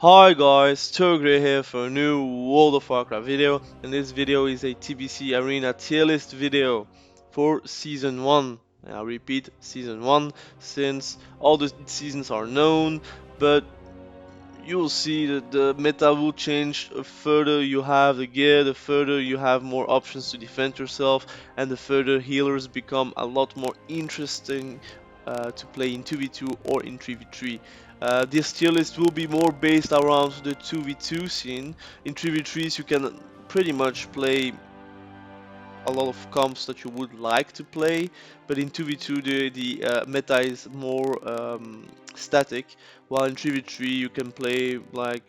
Hi guys, Thogrey here for a new World of Warcraft video, and this video is a TBC Arena tier list video for Season 1. I repeat, Season 1, since all the seasons are known, but you'll see that the meta will change. The further you have the gear, the further you have more options to defend yourself, and the further healers become a lot more interesting to play in 2v2 or in 3v3. This tier list will be more based around the 2v2 scene. In 3v3s you can pretty much play a lot of comps that you would like to play, but in 2v2 the meta is more static, while in 3v3 you can play like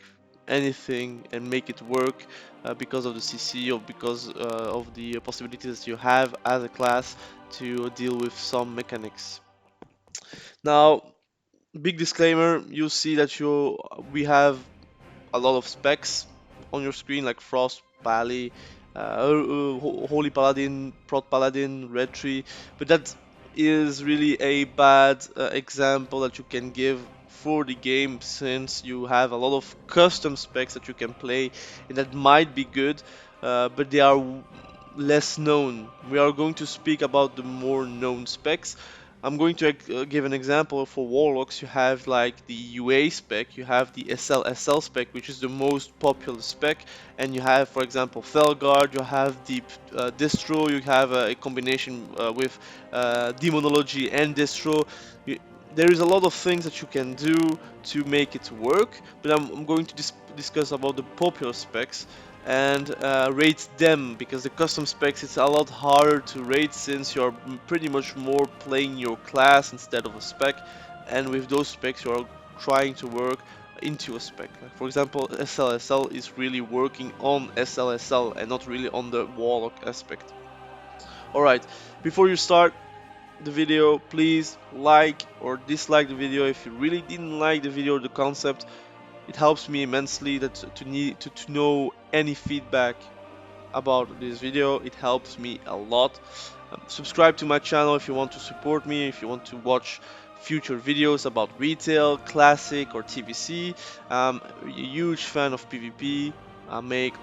anything and make it work because of the CC or because of the possibilities you have as a class to deal with some mechanics. Now, big disclaimer, you see that we have a lot of specs on your screen like Frost, Pally, Holy Paladin, Prot Paladin, Red Tree, but that is really a bad example that you can give for the game, since you have a lot of custom specs that you can play and that might be good, but they are less known. We are going to speak about the more known specs. I'm going to give an example. For Warlocks, you have like the UA spec, you have the SL spec, which is the most popular spec, and you have, for example, Felguard, you have Deep Distro, you have a combination with Demonology and Distro. You, there is a lot of things that you can do to make it work, but I'm going to discuss about the popular specs and rate them, because the custom specs it's a lot harder to rate, since you're pretty much more playing your class instead of a spec, and with those specs you are trying to work into a spec. Like for example, SLSL is really working on SLSL and not really on the Warlock aspect. Alright, before you start the video, please like or dislike the video if you really didn't like the video or the concept. It helps me immensely to know any feedback about this video. It helps me a lot. Subscribe to my channel if you want to support me, if you want to watch future videos about retail, classic or TBC. I'm a huge fan of PvP. I make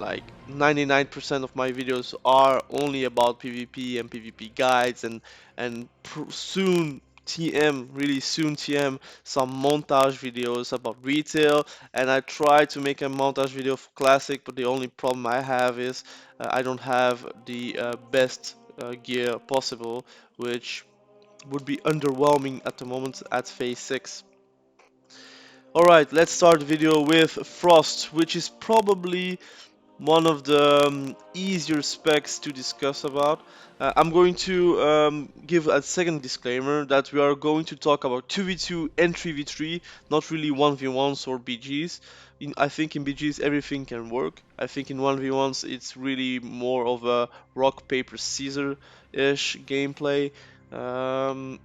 like 99% of my videos are only about PvP and PvP guides, and soon TM, really soon TM, some montage videos about retail, and I try to make a montage video for classic, but the only problem I have is I don't have the best gear possible, which would be underwhelming at the moment at phase 6. Alright, let's start the video with Frost, which is probably one of the easier specs to discuss about. I'm going to give a second disclaimer that we are going to talk about 2v2 and 3v3, not really 1v1s or BGs. I think in BGs everything can work. I think in 1v1s it's really more of a rock, paper, scissors-ish gameplay. Um,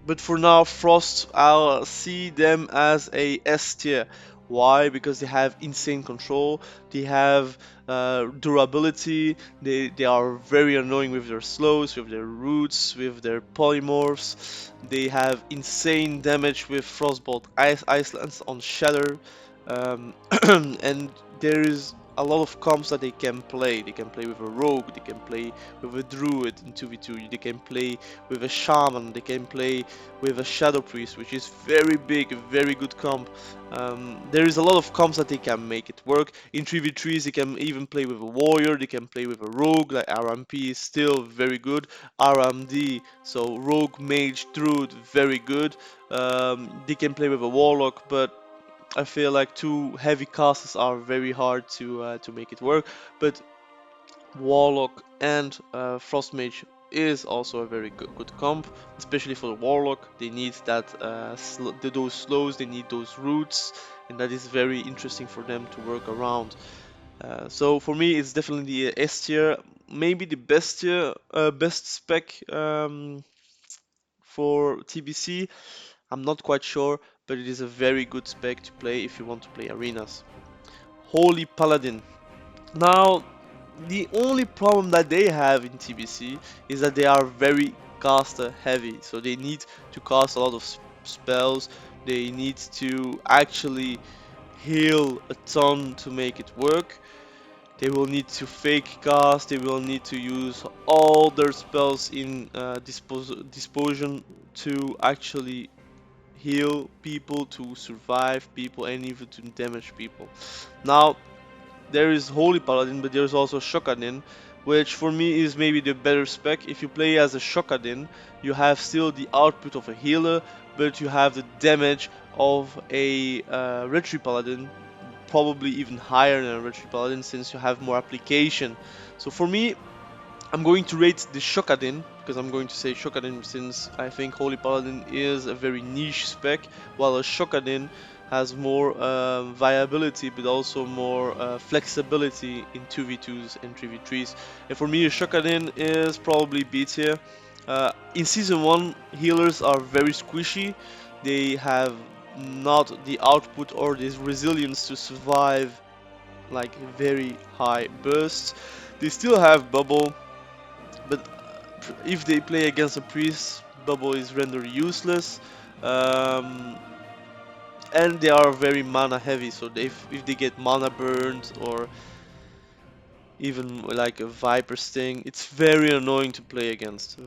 but for now, Frost, I'll see them as a S tier. Why? Because they have insane control, they have durability, they are very annoying with their slows, with their roots, with their polymorphs. They have insane damage with Frostbolt Ice Lance on Shatter, and there is a lot of comps that they can play. They can play with a rogue, they can play with a druid in 2v2, they can play with a shaman, they can play with a shadow priest, which is very big, a very good comp. There is a lot of comps that they can make it work. In 3v3s they can even play with a warrior, they can play with a rogue, like RMP is still very good. RMD, so rogue, mage, druid, very good. They can play with a warlock, but I feel like two heavy casters are very hard to make it work. But Warlock and Frost Mage is also a very good comp, especially for the Warlock. They need that those slows, they need those roots, and that is very interesting for them to work around. So for me, it's definitely a S tier, maybe the best tier, best spec for TBC. I'm not quite sure, but it is a very good spec to play if you want to play arenas. Holy Paladin. Now, the only problem that they have in TBC is that they are very caster heavy, so they need to cast a lot of spells. They need to actually heal a ton to make it work. They will need to fake cast, they will need to use all their spells in disposition to actually heal people, to survive people, and even to damage people. Now, there is Holy Paladin, but there's also Shokadin, which for me is maybe the better spec. If you play as a Shokadin, you have still the output of a healer, but you have the damage of a Retri Paladin, probably even higher than a Retri Paladin since you have more application. So for me, I'm going to rate the Shokadin, because I'm going to say Shokadin since I think Holy Paladin is a very niche spec, while a Shokadin has more viability but also more flexibility in 2v2s and 3v3s. And for me, a Shokadin is probably B tier. In Season 1, healers are very squishy. They have not the output or the resilience to survive like very high bursts. They still have bubble, but if they play against a priest, bubble is rendered useless. Um, and they are very mana heavy, so if they get mana burned or even like a viper sting, it's very annoying to play against.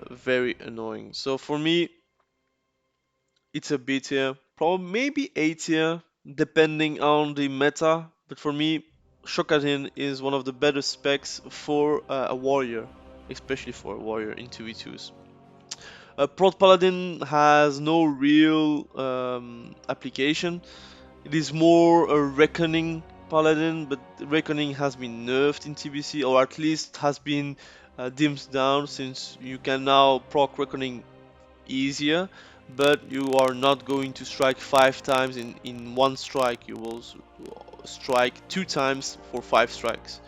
Very annoying. So for me, it's a B tier, probably maybe A tier, depending on the meta. But for me, Shokatin is one of the better specs for a warrior, especially for a warrior in 2v2s. Prot Paladin has no real application. It is more a Reckoning Paladin, but Reckoning has been nerfed in TBC, or at least has been dimmed down, since you can now proc Reckoning easier, but you are not going to strike 5 times in one strike. You will strike 2 times for 5 strikes.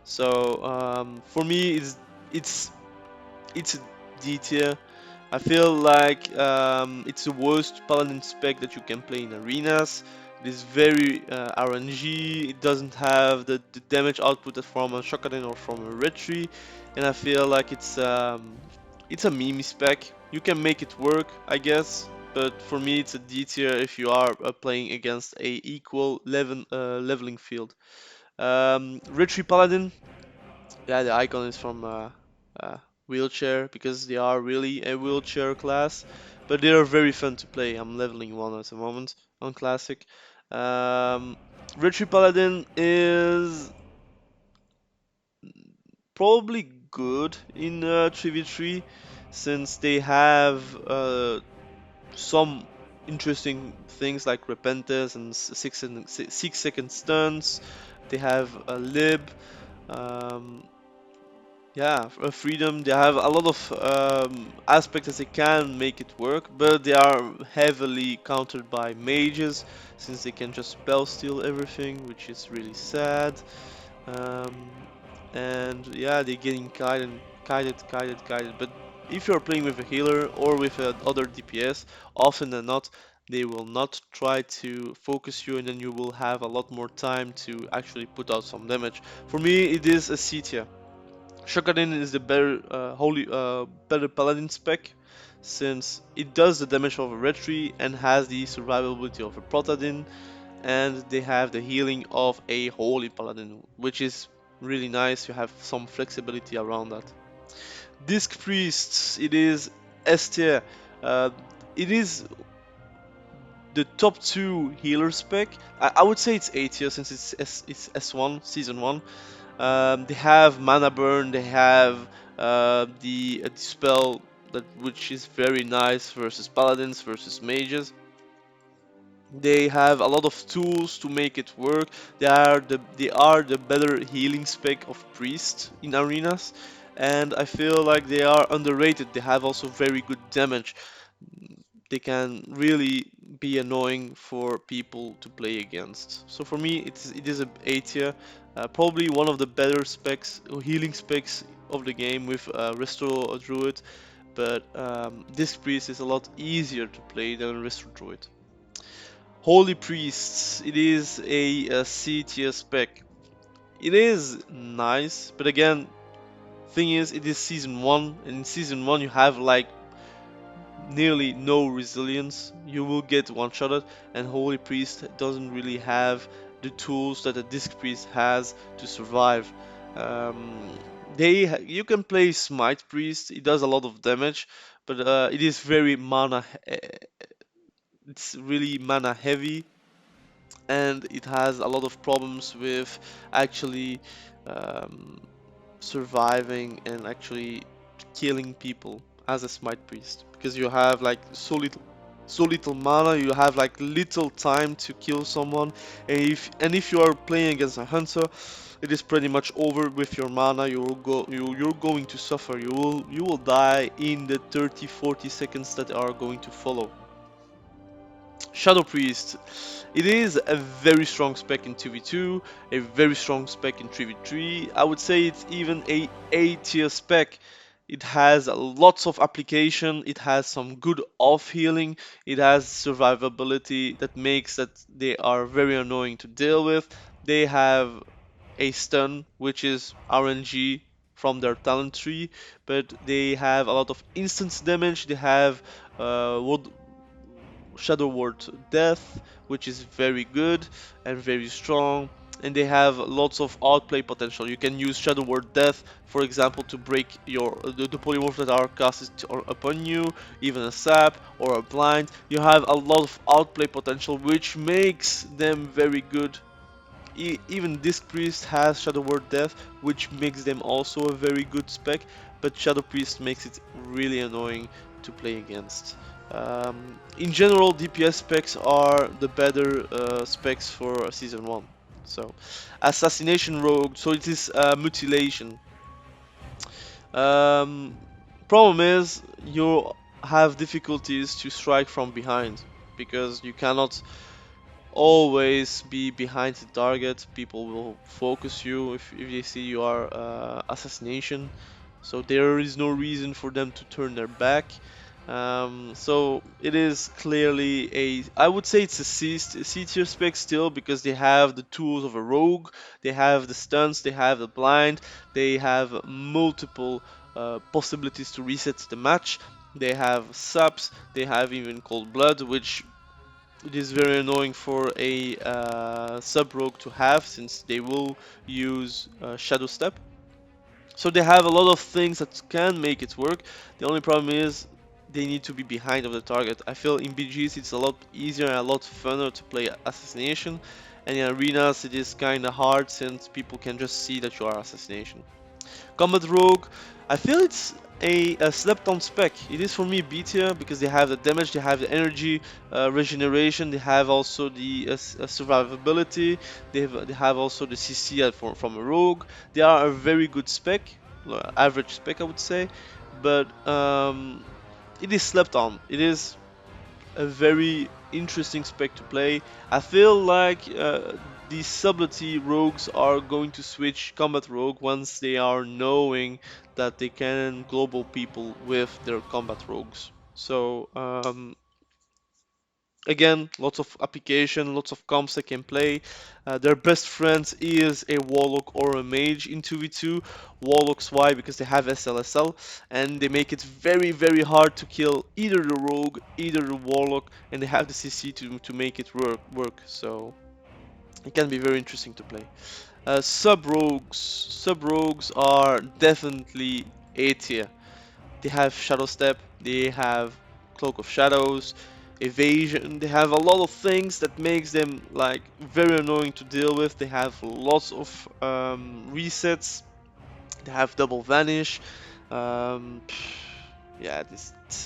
So for me, it's it's a D tier. I feel like it's the worst paladin spec that you can play in arenas. It is very RNG. It doesn't have the damage output from a Shokaden or from a Retri, and I feel like it's a meme spec. You can make it work, I guess, but for me it's a D tier if you are playing against a equal leveling field. Retri Paladin, yeah, the icon is from wheelchair because they are really a wheelchair class, but they are very fun to play. I'm leveling one at the moment on classic. Retri Paladin is probably good in 3v3 since they have some interesting things like repentance and 6 second stuns. They have a lib. Um, Yeah, freedom. They have a lot of aspects that they can make it work, but they are heavily countered by mages since they can just spell steal everything, which is really sad. Um, and yeah, they're getting guided. But if you're playing with a healer or with other DPS, often than not, they will not try to focus you, and then you will have a lot more time to actually put out some damage. For me, it is a C tier. Shokadin is the better paladin spec since it does the damage of a Retri and has the survivability of a Protadin, and they have the healing of a holy paladin, which is really nice. You have some flexibility around that. Disc priests, it is S tier. Uh, it is the top 2 healer spec. I would say it's A tier since it's S1 season 1. They have mana burn. They have the dispel that which is very nice versus paladins versus mages. They have a lot of tools to make it work. They are the better healing spec of priest in arenas, and I feel like they are underrated. They have also very good damage. They can really be annoying for people to play against. So for me, it is a A tier, probably one of the better specs, healing specs of the game with Resto Druid, but this priest is a lot easier to play than Resto Druid. Holy Priests, it is a C tier spec. It is nice, but again, thing is, it is season 1, and in season 1 you have like nearly no resilience. You will get one-shotted, and Holy Priest doesn't really have the tools that a Disc Priest has to survive. Um, you can play Smite Priest. It does a lot of damage, but it is very mana. It's really mana heavy, and it has a lot of problems with actually um, surviving and actually killing people as a smite priest, because you have like so little mana, you have like little time to kill someone, and if you are playing against a hunter, it is pretty much over with your mana. You're going to suffer. You will die in the 30-40 seconds that are going to follow. Shadow Priest. It is a very strong spec in 2v2, a very strong spec in 3v3. I would say it's even a A tier spec. It has lots of application, it has some good off healing, it has survivability that makes that they are very annoying to deal with. They have a stun, which is RNG from their talent tree, but they have a lot of instance damage. They have what Shadow Ward Death, which is very good and very strong, and they have lots of outplay potential. You can use Shadow Ward Death, for example, to break the polymorph that are casted upon you, even a sap or a blind. You have a lot of outplay potential, which makes them very good. Even Disc Priest has Shadow Ward Death, which makes them also a very good spec, but Shadow Priest makes it really annoying to play against. In general, DPS specs are the better specs for Season 1. So, Assassination Rogue, so it is mutilation. Um, Problem is, you have difficulties to strike from behind, because you cannot always be behind the target. People will focus you if they see you are assassination, so there is no reason for them to turn their back. So it is clearly I would say it's a C tier spec still, because they have the tools of a rogue, they have the stunts, they have the blind, they have multiple possibilities to reset the match, they have subs, they have even cold blood, which it is very annoying for a sub rogue to have, since they will use shadow step. So they have a lot of things that can make it work. The only problem is they need to be behind of the target. I feel in BGs it's a lot easier and a lot funner to play assassination, and in arenas it is kinda hard since people can just see that you are assassination. Combat Rogue, I feel it's a slept on spec. It is for me B tier, because they have the damage, they have the energy regeneration, they have also the survivability, they have also the CC from a rogue. They are a very good spec, average spec I would say, but it is slept on. It is a very interesting spec to play. I feel like these sublety rogues are going to switch combat rogue once they are knowing that they can global people with their combat rogues. So again, lots of application, lots of comps they can play. Their best friends is a Warlock or a Mage in 2v2. Warlocks, why? Because they have SLSL, and they make it very, very hard to kill either the Rogue, either the Warlock, and they have the CC to make it work. So it can be very interesting to play. Sub-rogues are definitely A tier. They have Shadow Step, they have Cloak of Shadows, evasion, they have a lot of things that makes them like very annoying to deal with. They have lots of resets, they have double vanish. Um, yeah,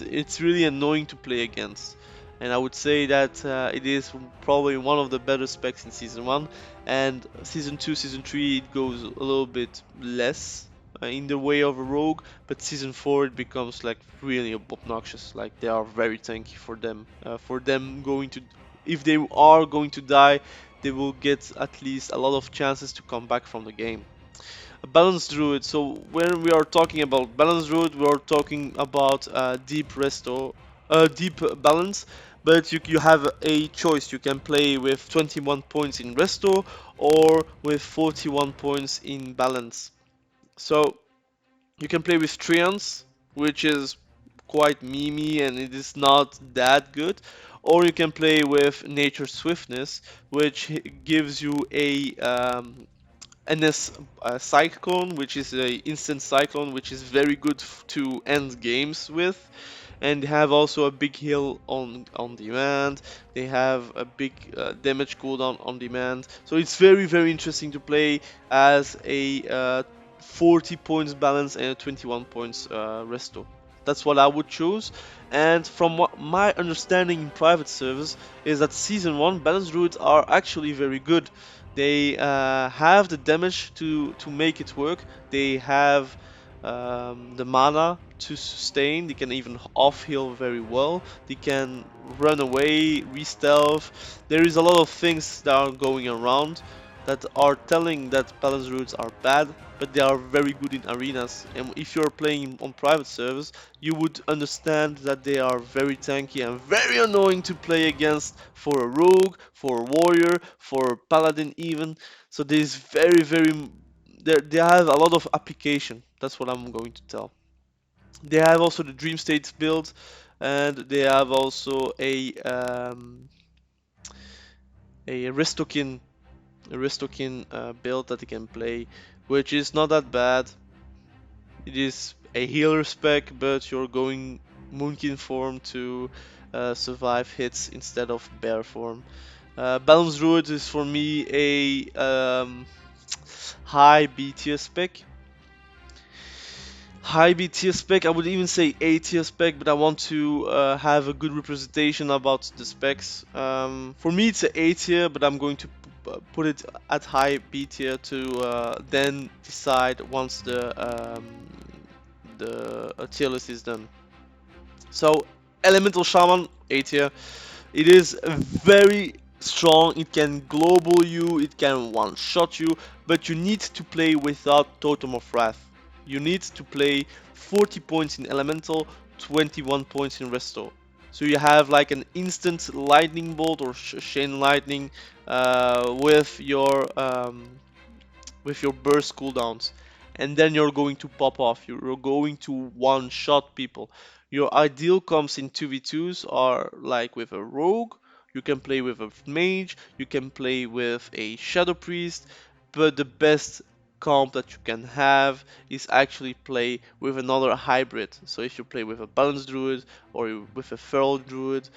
it's really annoying to play against. And I would say that it is probably one of the better specs in Season 1. And Season 2, Season 3, it goes a little bit less in the way of a rogue. But Season 4, it becomes like really obnoxious. Like they are very tanky for them. For them going to, if they are going to die, they will get at least a lot of chances to come back from the game. A balanced druid. So when we are talking about balanced druid, we are talking about deep balance. But you have a choice. You can play with 21 points in resto or with 41 points in balance. So you can play with treants, which is quite memey and it is not that good. Or you can play with Nature Swiftness, which gives you a cyclone, which is a instant cyclone, which is very good to end games with. And they have also a big heal on demand. They have a big damage cooldown on demand. So it's very interesting to play as a 40 points balance and a 21 points resto. That's what I would choose. And from what my understanding in private servers is that season 1 balance druids are actually very good. They have the damage to make it work. They have the mana to sustain. They can even off heal very well. They can run away, re-stealth. There is a lot of things that are going around that are telling that balance druids are bad, but they are very good in arenas. And if you're playing on private servers, you would understand that they are very tanky and very annoying to play against for a rogue, for a warrior, for a paladin even. So there's they have a lot of application. That's what I'm going to tell. They have also the Dream States build, and they have also a Restokin build that you can play, which is not that bad. It is a healer spec, but you're going Moonkin form to survive hits instead of bear form. Balance Druid is for me a high B tier spec. High B tier spec, I would even say A tier spec, but I want to have a good representation about the specs. For me, it's a A tier, but I'm going to put it at high B tier to then decide once the tier list is done. So, Elemental Shaman, A tier. It is very strong, it can global you, it can one-shot you, but you need to play without Totem of Wrath. You need to play 40 points in Elemental, 21 points in Resto. So you have like an instant lightning bolt or chain lightning with your burst cooldowns, and then you're going to pop off. You're going to one-shot people. Your ideal comps in 2v2s are like with a rogue, you can play with a mage, you can play with a shadow priest, but the best comp that you can have is actually play with another hybrid. So if you play with a balanced druid or with a feral druid,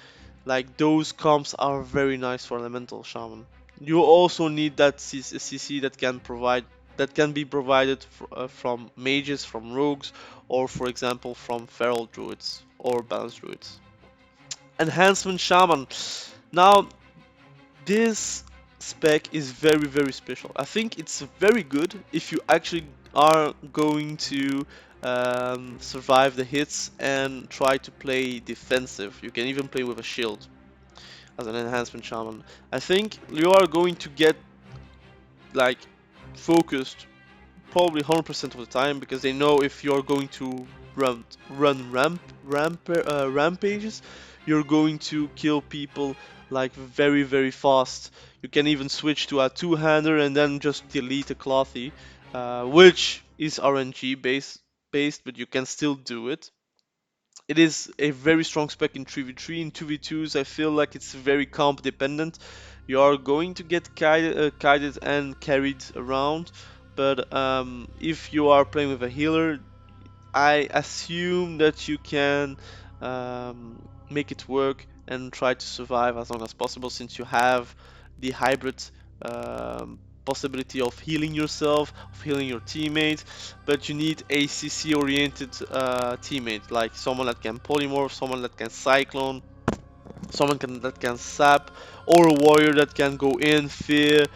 like those comps are very nice for elemental shaman. You also need that CC that can be provided from mages, from rogues, or for example from feral druids or balanced druids. Enhancement Shaman. Now this spec is very special. I think it's very good if you actually are going to survive the hits and try to play defensive. You can even play with a shield as an enhancement shaman. I think you are going to get like focused probably 100% of the time because they know if you're going to run rampages, you're going to kill people like very fast. You can even switch to a two-hander and then just delete a clothy, which is RNG based, but you can still do it. It is a very strong spec in 3v3. In 2v2s, I feel like it's very comp dependent. You are going to get guided and carried around, but if you are playing with a healer, I assume that you can make it work and try to survive as long as possible since you have the hybrid possibility of healing yourself, of healing your teammate, but you need a CC oriented teammate, like someone that can polymorph, someone that can cyclone, that can sap, or a warrior that can go in, fear,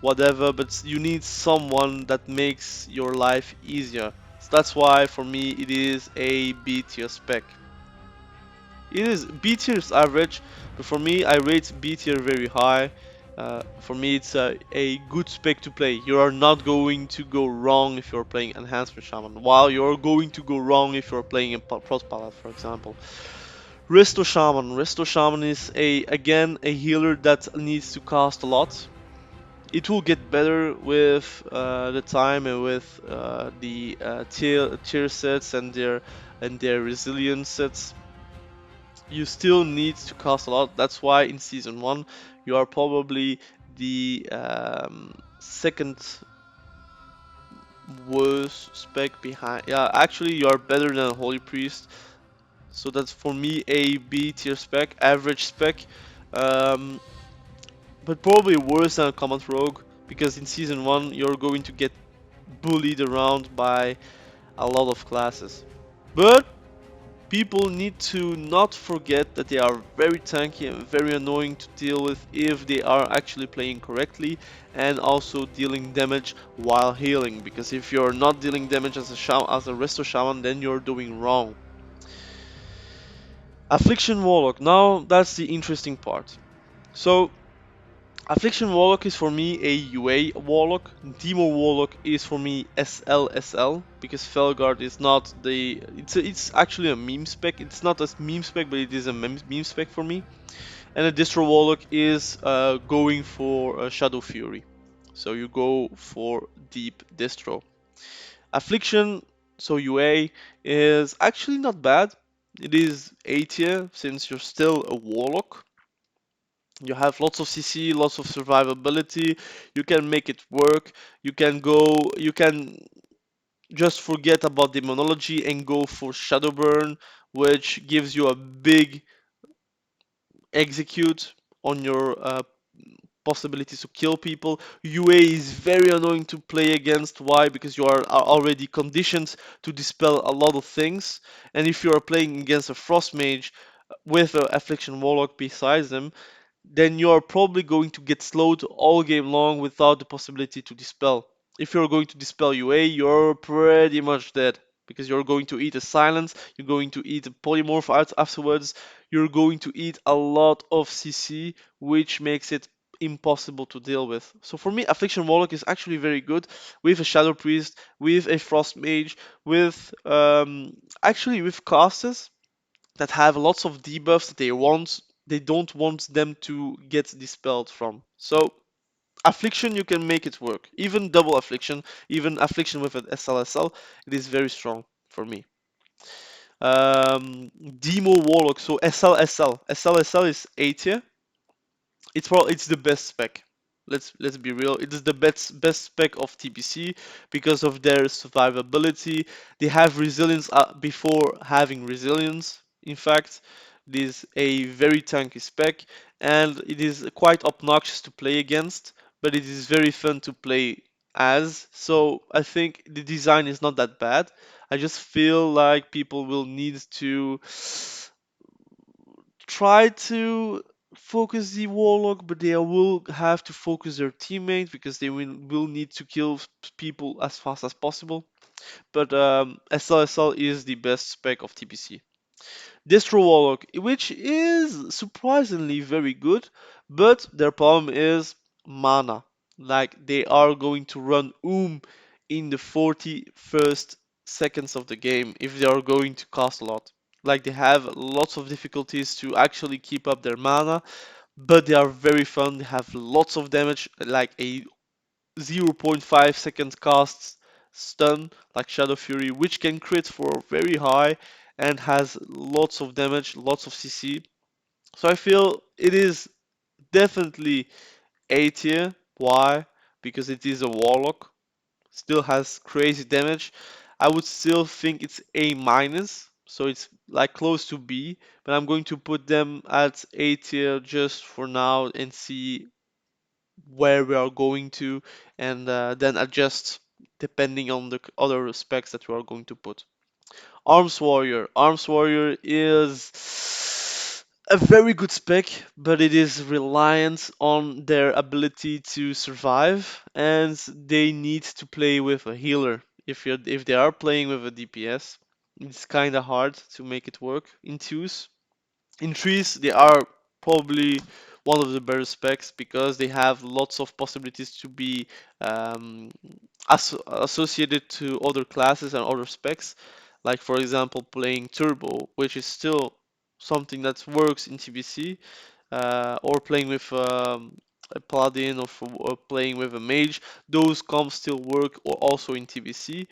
whatever, but you need someone that makes your life easier. So that's why for me it is a B tier spec. It is B tier is average, but for me I rate B tier very high. For me it's a good spec to play. You are not going to go wrong if you're playing Enhancement Shaman, while you're going to go wrong if you're playing a Prost Paladin, for example. Resto Shaman. Resto Shaman is again a healer that needs to cast a lot. It will get better with the time and with the tier sets and their and their resilience sets, you still need to cast a lot. That's why in season 1 you are probably the second worst spec behind. Yeah, actually you are better than Holy Priest. So that's for me a B tier spec, average spec. Um, but probably worse than a Command Rogue, because in season 1 you're going to get bullied around by a lot of classes. But people need to not forget that they are very tanky and very annoying to deal with if they are actually playing correctly and also dealing damage while healing, because if you're not dealing damage as a Resto Shaman, then you're doing wrong. Affliction Warlock, now that's the interesting part. So Affliction Warlock is for me a UA Warlock. Demo Warlock is for me SLSL, because Felguard is not the. It's actually a meme spec. It's not a meme spec, but it is a meme spec for me. And a Distro Warlock is going for Shadow Fury. So you go for deep Distro. Affliction, so UA, is actually not bad. It is A tier since you're still a Warlock. You have lots of CC, lots of survivability. You can make it work. You can just forget about demonology and go for Shadowburn, which gives you a big execute on your possibilities to kill people. UA is very annoying to play against. Why? Because you are already conditioned to dispel a lot of things. And if you are playing against a Frost Mage with an Affliction Warlock besides them, then you are probably going to get slowed all game long without the possibility to dispel. If you're going to dispel UA, you're pretty much dead, because you're going to eat a silence, you're going to eat a polymorph afterwards, you're going to eat a lot of CC, which makes it impossible to deal with. So for me, Affliction Warlock is actually very good with a Shadow Priest, with a Frost Mage, with actually with casters that have lots of debuffs that they don't want them to get dispelled from. So affliction, you can make it work. Even double affliction, even affliction with an SLSL, it is very strong for me. Demo Warlock, so SLSL is A tier. It's the best spec. Let's be real. It is the best spec of TBC because of their survivability. They have resilience before having resilience. In fact, it is a very tanky spec, and it is quite obnoxious to play against, but it is very fun to play as. So I think the design is not that bad. I just feel like people will need to try to focus the warlock, but they will have to focus their teammates because they will need to kill people as fast as possible. But SLSL is the best spec of TBC. Distro Warlock, which is surprisingly very good, but their problem is mana. Like they are going to run in the 41st seconds of the game if they are going to cost a lot. Like they have lots of difficulties to actually keep up their mana, but they are very fun. They have lots of damage, like a zero point 0.5 second cast stun like Shadow Fury, which can crit for very high and has lots of damage, lots of CC. So I feel it is definitely A tier. Why? Because it is a Warlock, still has crazy damage. I would still think it's A minus, so it's like close to B, but I'm going to put them at A tier just for now and see where we are going to, and then adjust depending on the other specs that we are going to put. Arms Warrior. Arms Warrior is a very good spec, but it is reliant on their ability to survive, and they need to play with a healer. If they are playing with a DPS, it's kind of hard to make it work in twos. In trees, they are probably one of the better specs because they have lots of possibilities to be um, associated to other classes and other specs. Like for example, playing turbo, which is still something that works in TBC, or playing with a paladin or playing with a mage. Those comps still work or also in TBC,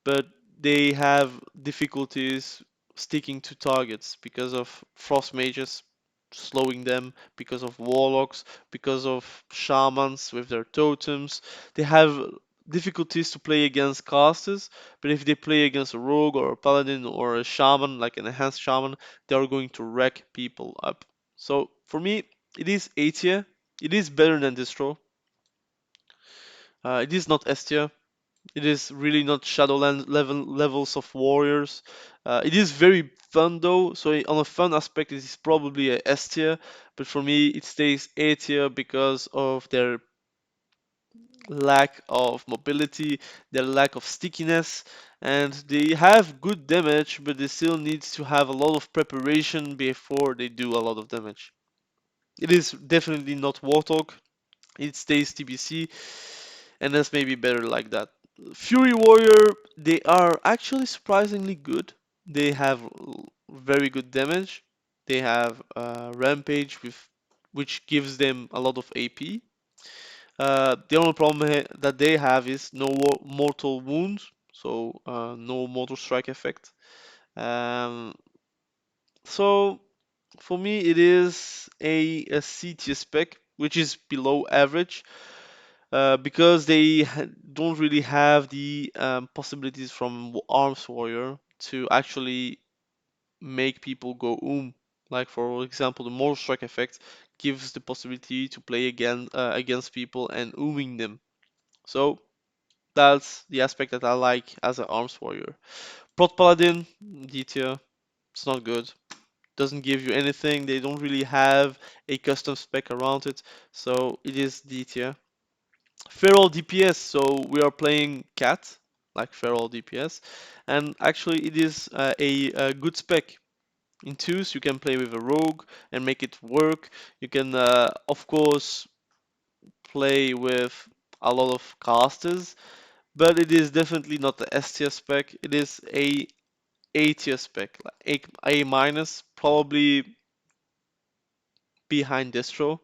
but they have difficulties sticking to targets because of frost mages slowing them, because of warlocks, because of shamans with their totems. They have difficulties to play against casters, but if they play against a rogue or a paladin or a shaman, like an enhanced shaman, they are going to wreck people up. So for me, it is A tier. It is better than distro. It is not S tier. It is really not shadowland levels of warriors. It is very fun though, so on a fun aspect it is probably a S tier, but for me it stays A tier because of their lack of mobility, their lack of stickiness, and they have good damage, but they still need to have a lot of preparation before they do a lot of damage. It is definitely not Warthog. It stays TBC, and that's maybe better like that. Fury Warrior, they are actually surprisingly good. They have very good damage. They have Rampage, which gives them a lot of AP. The only problem that they have is no mortal wounds, so no mortal strike effect. Um, so for me, it is a C tier spec, which is below average. Because they don't really have the possibilities from Arms Warrior to actually make people go Like for example, the Mortal Strike effect gives the possibility to play again against people and ooming them. So that's the aspect that I like as an Arms Warrior. Prot Paladin, D tier, it's not good. Doesn't give you anything. They don't really have a custom spec around it, so it is D tier. Feral DPS, so we are playing cat, like feral DPS, and actually it is a good spec. In twos, you can play with a rogue and make it work. You can, of course, play with a lot of casters, but it is definitely not the S tier spec. It is A tier spec, like A minus, probably behind distro,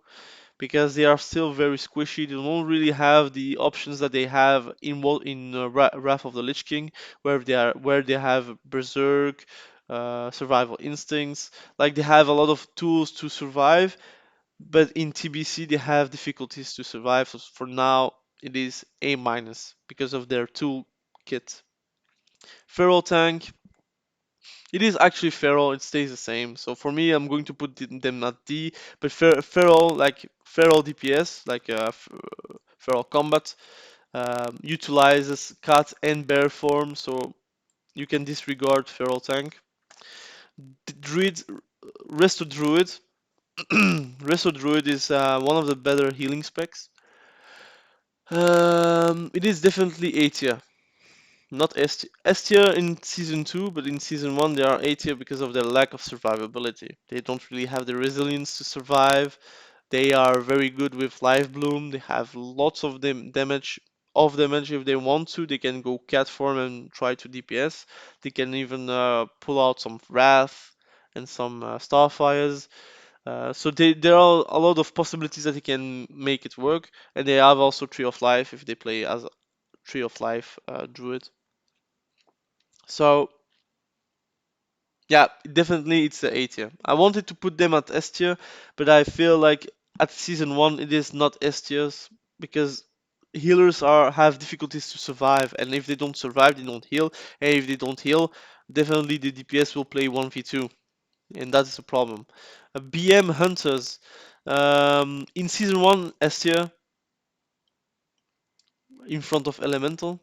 because they are still very squishy. They don't really have the options that they have in Wrath of the Lich King, where they have Berserk, survival instincts. Like they have a lot of tools to survive, but in TBC they have difficulties to survive. So for now, it is A minus because of their tool kit. Feral Tank, it is actually feral. It stays the same. So for me, I'm going to put them at D. But feral, like feral DPS, like feral combat, utilizes cat and bear form, so you can disregard feral tank. Druid, Resto Druid. Resto Druid is one of the better healing specs. It is definitely A tier. Not S tier in season 2, but in season 1 they are A tier because of their lack of survivability. They don't really have the resilience to survive. They are very good with life bloom. They have lots of damage if they want to. They can go cat form and try to DPS. They can even pull out some wrath and some starfires. So there are a lot of possibilities that they can make it work, and they have also tree of life if they play as a tree of life druid. So yeah, definitely it's the A tier. I wanted to put them at S tier, but I feel like at season 1 it is not S tiers because healers are have difficulties to survive, and if they don't survive, they don't heal. And if they don't heal, definitely the DPS will play 1v2, and that is a problem. BM hunters in season 1 S tier in front of elemental.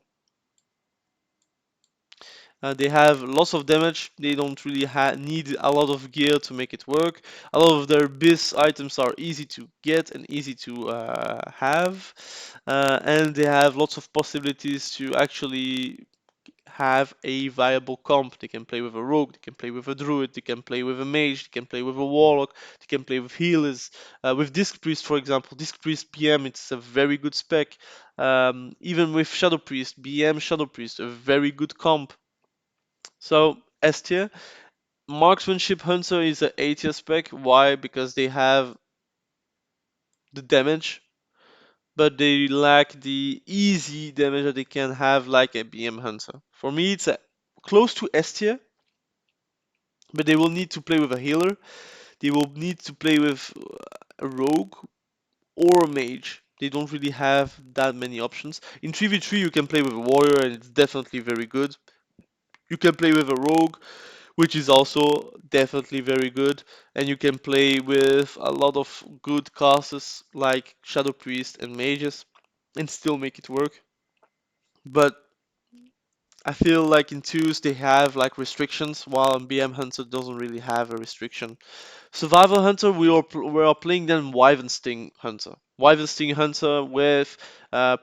They have lots of damage. They don't really need a lot of gear to make it work. A lot of their BIS items are easy to get and easy to have. And they have lots of possibilities to actually have a viable comp. They can play with a rogue, they can play with a druid, they can play with a mage, they can play with a warlock, they can play with healers. With Disc Priest, for example, Disc Priest BM, it's a very good spec. Even with Shadow Priest, BM Shadow Priest, a very good comp. So S tier. Marksmanship Hunter is a A tier spec. Why? Because they have the damage, but they lack the easy damage that they can have like a BM Hunter. For me, it's close to S tier, but they will need to play with a healer. They will need to play with a rogue or a mage. They don't really have that many options. In 3v3 you can play with a warrior and it's definitely very good. You can play with a rogue, which is also definitely very good, and you can play with a lot of good classes like Shadow Priest and mages and still make it work. But I feel like in twos they have like restrictions, while in BM Hunter doesn't really have a restriction. Survival Hunter, we are playing them Wyvern Sting Hunter. Wyvern Sting Hunter with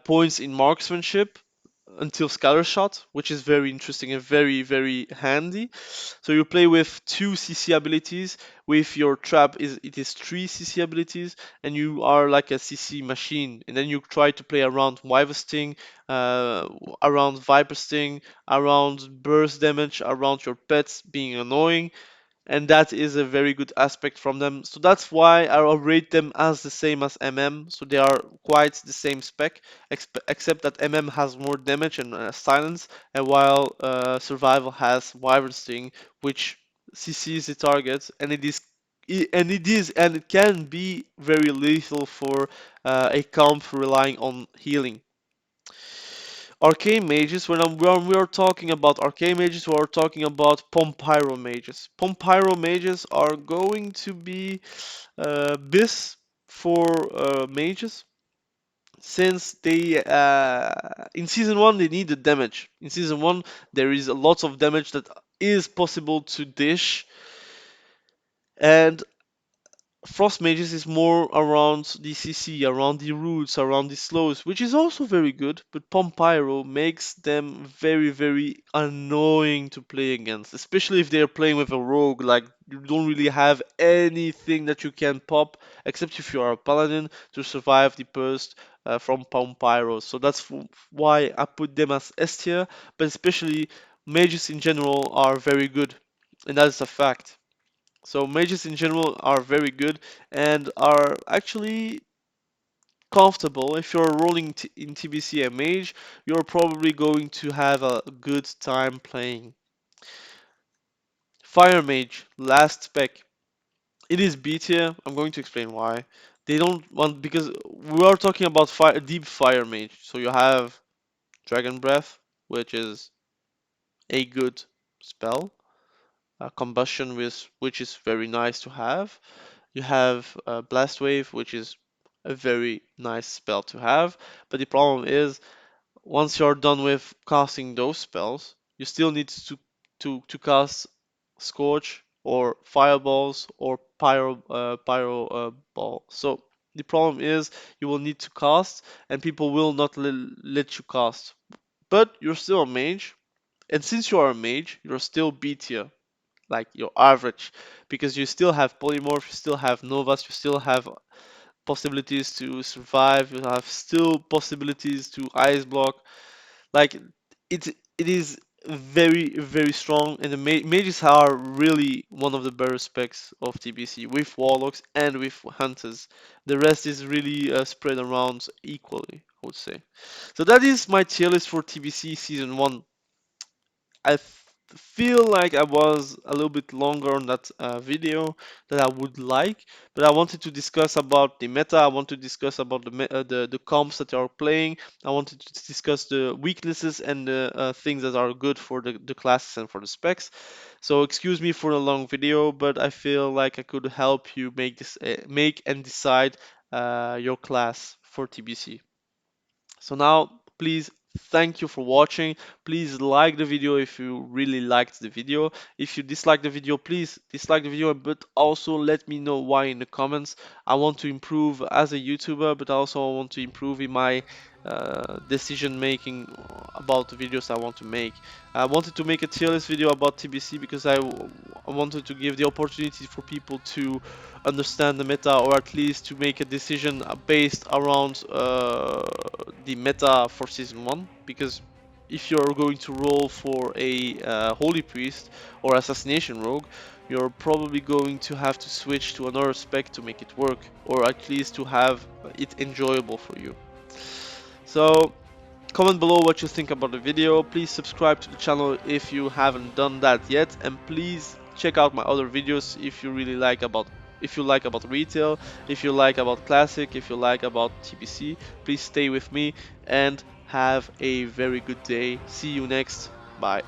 points in marksmanship until scattershot, which is very interesting and very handy. So you play with two CC abilities. With your trap, it is three CC abilities, and you are like a CC machine. And then you try to play around Wyvern Sting, uh, around Viper Sting, around burst damage, around your pets being annoying, and that is a very good aspect from them. So that's why I will rate them as the same as MM. So they are quite the same spec, except that MM has more damage and silence, and while Survival has Wyvern Sting, which CCs the target, and and it can be very lethal for a comp relying on healing. Arcane mages, when we are talking about arcane mages, we are talking about Pompiro mages. Pompiro mages are going to be bis for mages, since they in season 1 they need the damage. In season 1 there is a lot of damage that is possible to dish, and Frost Mages is more around the CC, around the roots, around the slows, which is also very good, but Pompiro makes them very annoying to play against, especially if they're playing with a rogue. Like, you don't really have anything that you can pop, except if you are a Paladin, to survive the burst from Pompiro. So that's why I put them as S tier, but especially mages in general are very good, and that is a fact. So mages in general are very good and are actually comfortable. If you're rolling in TBC a mage, you're probably going to have a good time playing. Fire Mage, last spec. It is B tier. I'm going to explain why. They don't want, because we are talking about deep Fire Mage. So you have Dragon Breath, which is a good spell. Combustion, which is very nice to have. You have Blast Wave, which is a very nice spell to have. But the problem is, once you're done with casting those spells, you still need to cast Scorch or Fireballs or Pyro Ball. So the problem is, you will need to cast, and people will not let you cast. But you're still a mage, and since you are a mage, you're still B tier, like your average, because you still have polymorph, you still have novas, you still have possibilities to survive, you have still possibilities to ice block. Like, it is very strong, and the mages are really one of the better specs of TBC with warlocks and with hunters. The rest is really spread around equally, I would say. So that is my tier list for TBC season 1. Feel like I was a little bit longer on that video than I would like, but I wanted to discuss about the meta. I want to discuss about the comps that are playing. I wanted to discuss the weaknesses and the things that are good for the classes and for the specs. So excuse me for the long video, but I feel like I could help you make and decide your class for TBC. So now, please, thank you for watching. Please like the video if you really liked the video. If you dislike the video, please dislike the video, but also let me know why in the comments. I want to improve as a YouTuber, but also I want to improve in my decision making about the videos I want to make. I wanted to make a tier list video about TBC because I wanted to give the opportunity for people to understand the meta, or at least to make a decision based around the meta for season 1. Because if you're going to roll for a holy priest or assassination rogue, you're probably going to have to switch to another spec to make it work, or at least to have it enjoyable for you. So comment below what you think about the video. Please subscribe to the channel if you haven't done that yet, and please check out my other videos if you really like about retail, if you like about classic, if you like about TBC. Please stay with me and have a very good day. See you next. Bye.